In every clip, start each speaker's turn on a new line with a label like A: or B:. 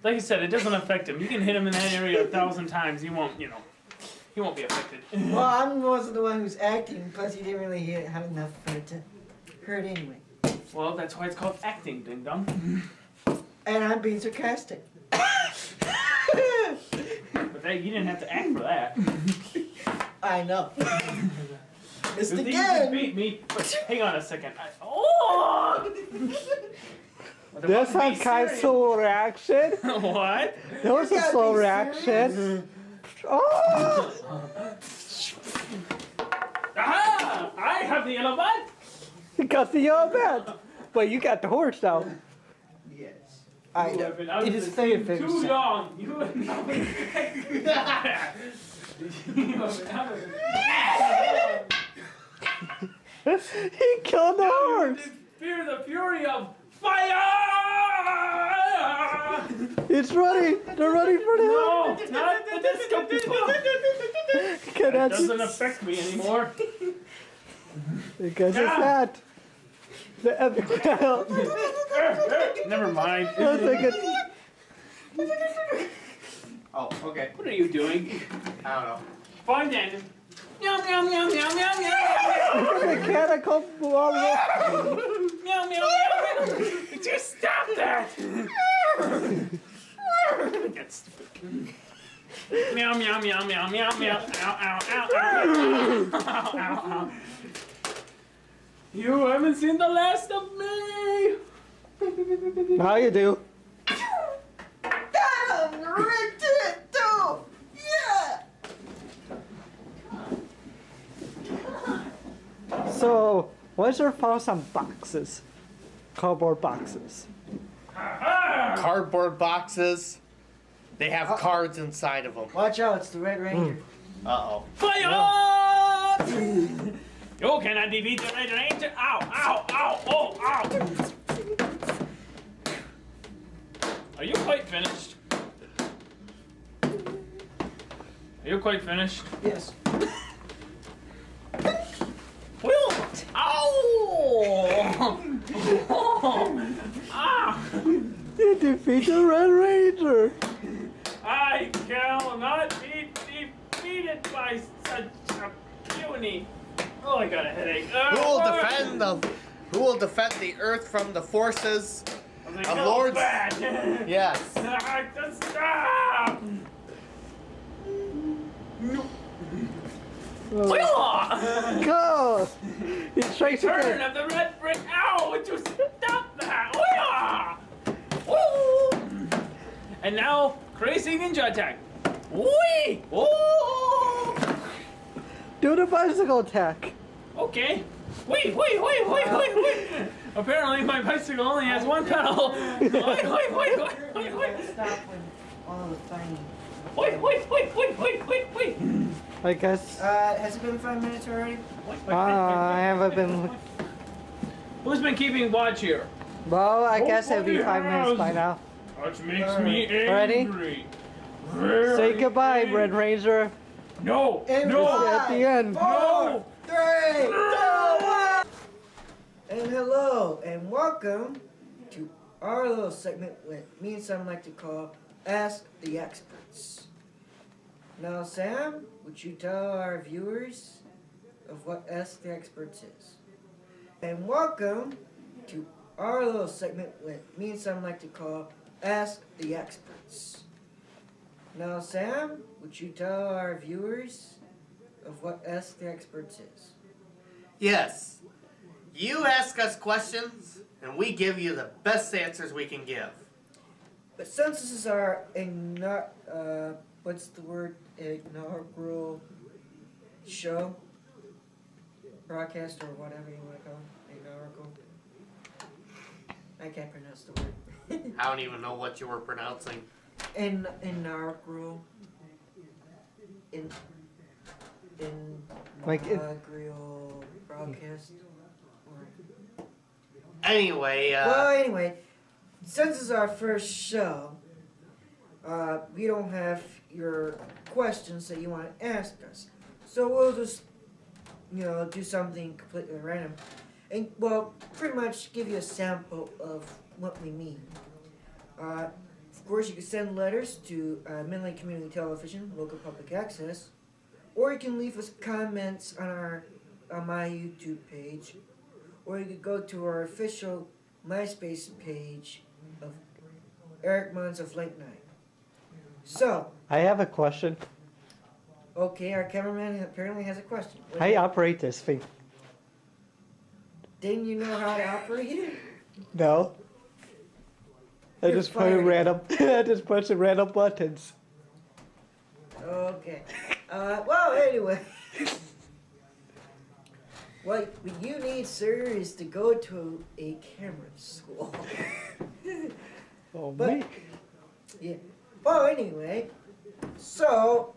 A: Like I said, it doesn't affect him. You can hit him in that area 1,000 times. He won't, he won't be affected.
B: Well, I'm also the one who's acting, plus he didn't really have enough for it to hurt anyway.
A: Well, that's why it's called acting, ding dong.
B: And I'm being sarcastic.
A: But you didn't have to act for that.
B: I know. Missed
A: You
B: again.
A: beat me, but hang on a second.
C: That's a kind of slow reaction.
A: What?
C: That was a slow reaction. Oh!
A: Aha! I have the yellow bud.
C: You got the yellow bed. But you got the horse now.
B: Yes.
A: I know.
B: It is very famous.
A: Too long. You have been
C: He killed the horse.
A: Fear the fury of fire!
C: It's running. They're running for the
A: No, not the disco people.
C: Okay,
A: That
C: that's
A: doesn't affect me anymore.
C: because it's that. The epic battle.
A: Never mind.
C: That's a good.
D: Oh, okay.
A: What are you doing?
D: I don't know.
A: Fine then. Meow meow meow meow meow meow
C: Mechanical blow.
A: meow meow meow meow. Just stop that. That's stupid. Meow meow meow meow meow meow. Ow ow ow ow ow ow ow. You haven't seen the last of me.
C: Now you do. So, Wesker found some boxes. Cardboard boxes.
D: Cardboard boxes. They have cards inside of them.
B: Watch out, it's the Red Ranger.
D: Uh-oh.
A: Fire! You cannot defeat the Red Ranger. Ow, ow, ow, oh, ow. Are you quite finished? Are you quite finished?
B: Yes.
A: Will! Ow! Ah!
C: You defeat the Red Ranger.
A: I cannot be defeated by such a puny. Oh, I got a headache.
D: Who will defend the earth from the forces
A: Like,
D: of
A: no,
D: Lords?
A: bad.
D: Yes.
A: Just stop!
C: Go! He's trying to
A: Turn
C: get.
A: of the red brick. Ow! Would you stop that? Woo! And now, crazy ninja attack. Wee! Woo!
C: Do the bicycle attack.
A: Okay. Wait. Apparently, my bicycle only has one pedal. Wait.
B: Stop when all the fighting.
A: Wait.
C: I guess.
B: Has it been 5 minutes already?
C: I haven't been.
A: Who's been keeping watch here?
C: Well, I guess it'll be
A: Nobody
C: 5 minutes by
A: has.
C: now.
A: Which makes me angry.
C: Ready? Say goodbye, Red Ranger.
A: No.
B: And
C: At the end.
A: No.
B: 3, 2, 1. And hello, and welcome to our little segment with me and Sam like to call Ask the Experts. Now, Sam, would you tell our viewers of what Ask the Experts is? And welcome to our little segment with me and Sam like to call Ask the Experts. Now, Sam, would you tell our viewers of what Ask the Experts is?
D: Yes. You ask us questions, and we give you the best answers we can give.
B: But since this is our inaugural show, broadcast, or whatever you want to call it, inaugural. I can't pronounce the word.
D: I don't even know what you were pronouncing.
B: Inaugural.
C: Like it-
B: Inaugural broadcast.
D: Anyway,
B: Well, anyway, since this is our first show, we don't have your questions that you want to ask us. So we'll just, do something completely random. And, well, pretty much give you a sample of what we mean. course, you can send letters to Midland Community Television, local public access, or you can leave us comments on my YouTube page, or you could go to our official MySpace page of Eric Mons of Late Night. So,
C: I have a question.
B: okay, our cameraman apparently has a question.
C: How do you operate this thing?
B: Didn't you know how to operate it?
C: No. I
B: You're
C: just put
B: fired.
C: random. I just push the random buttons.
B: Okay. Well, anyway. What you need, sir, is to go to a camera school.
C: Oh
B: But-
C: me.
B: Yeah. Well, anyway, so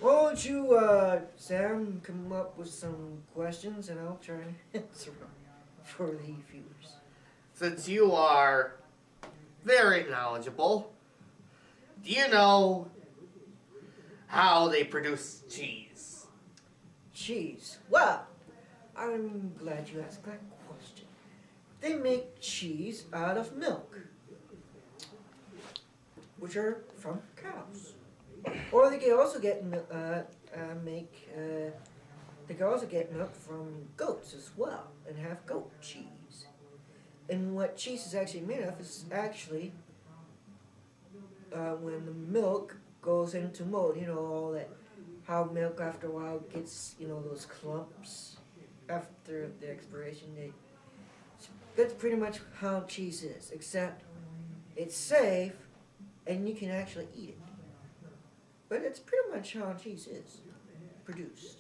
B: why don't you, Sam, come up with some questions and I'll try and answer them for the viewers.
D: Since you are very knowledgeable, do you know how they produce cheese?
B: Cheese. Well, I'm glad you asked that question. They make cheese out of milk, which are from cows. Or they can also get they can also get milk from goats as well and have goat cheese. And what cheese is actually made of is actually when the milk goes into mold. You know, all that, how milk after a while gets, you know, those clumps after the expiration date. That's pretty much how cheese is, except it's safe and you can actually eat it. But it's pretty much how cheese is produced.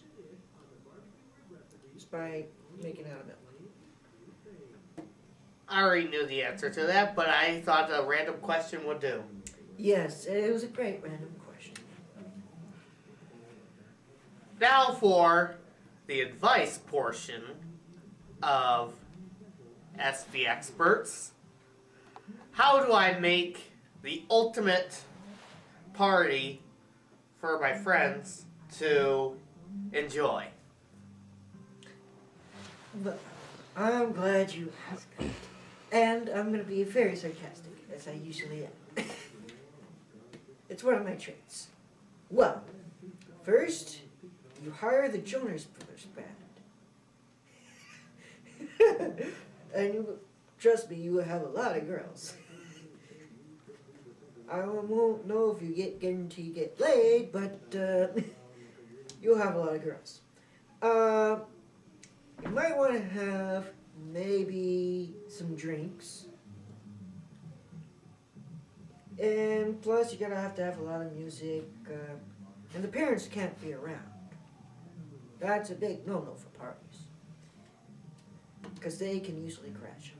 B: Just by making it out of milk.
D: I already knew the answer to that, but I thought a random question would do.
B: Yes, it was a great random question.
D: Now for the advice portion of Ask the Experts. How do I make the ultimate party for my friends to enjoy?
B: But I'm glad you asked that. And I'm going to be very sarcastic, as I usually am. It's one of my traits. Well, first, you hire the Jonas Brothers band. And you, trust me, you will have a lot of girls. I won't know if you guarantee you get laid, but you'll have a lot of girls. You might want to have maybe some drinks. And plus, you're going to have a lot of music. And the parents can't be around. That's a big no-no for parties. Because they can usually crash.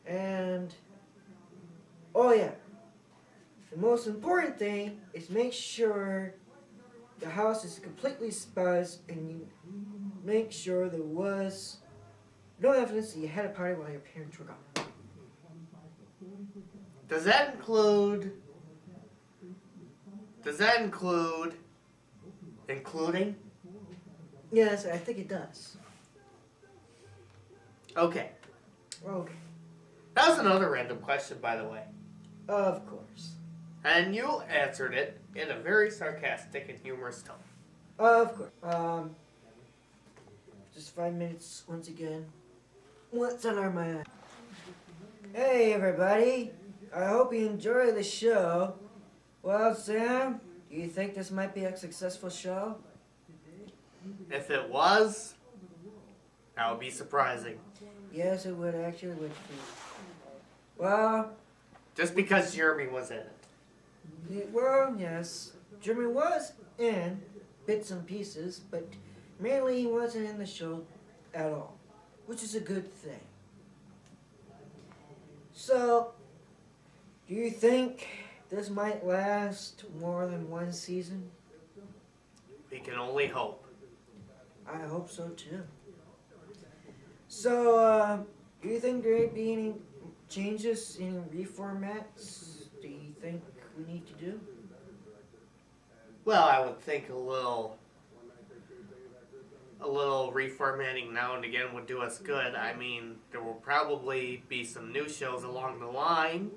B: And, oh yeah, the most important thing is make sure the house is completely spuzzed and you make sure there was no evidence that you had a party while your parents were gone.
D: Does that include including?
B: Yes, I think it does.
D: Okay.
B: Okay,
D: That was another random question, by the way.
B: of course.
D: And you answered it in a very sarcastic and humorous tone.
B: Of course. Just 5 minutes once again. What's on our mind? Hey everybody. I hope you enjoy the show. Well, Sam, do you think this might be a successful show?
D: If it was, that would be surprising.
B: Yes, it would actually would be. Well,
D: Just because Jeremy was in it.
B: well, yes. Jimmy was in bits and pieces, but mainly he wasn't in the show at all, which is a good thing. So, do you think this might last more than one season?
D: We can only hope.
B: I hope so too. So, do you think there may be any changes, any reformats? Do you think we need to do?
D: Well, I would think a a little reformatting now and again would do us good. I mean, there will probably be some new shows along the line.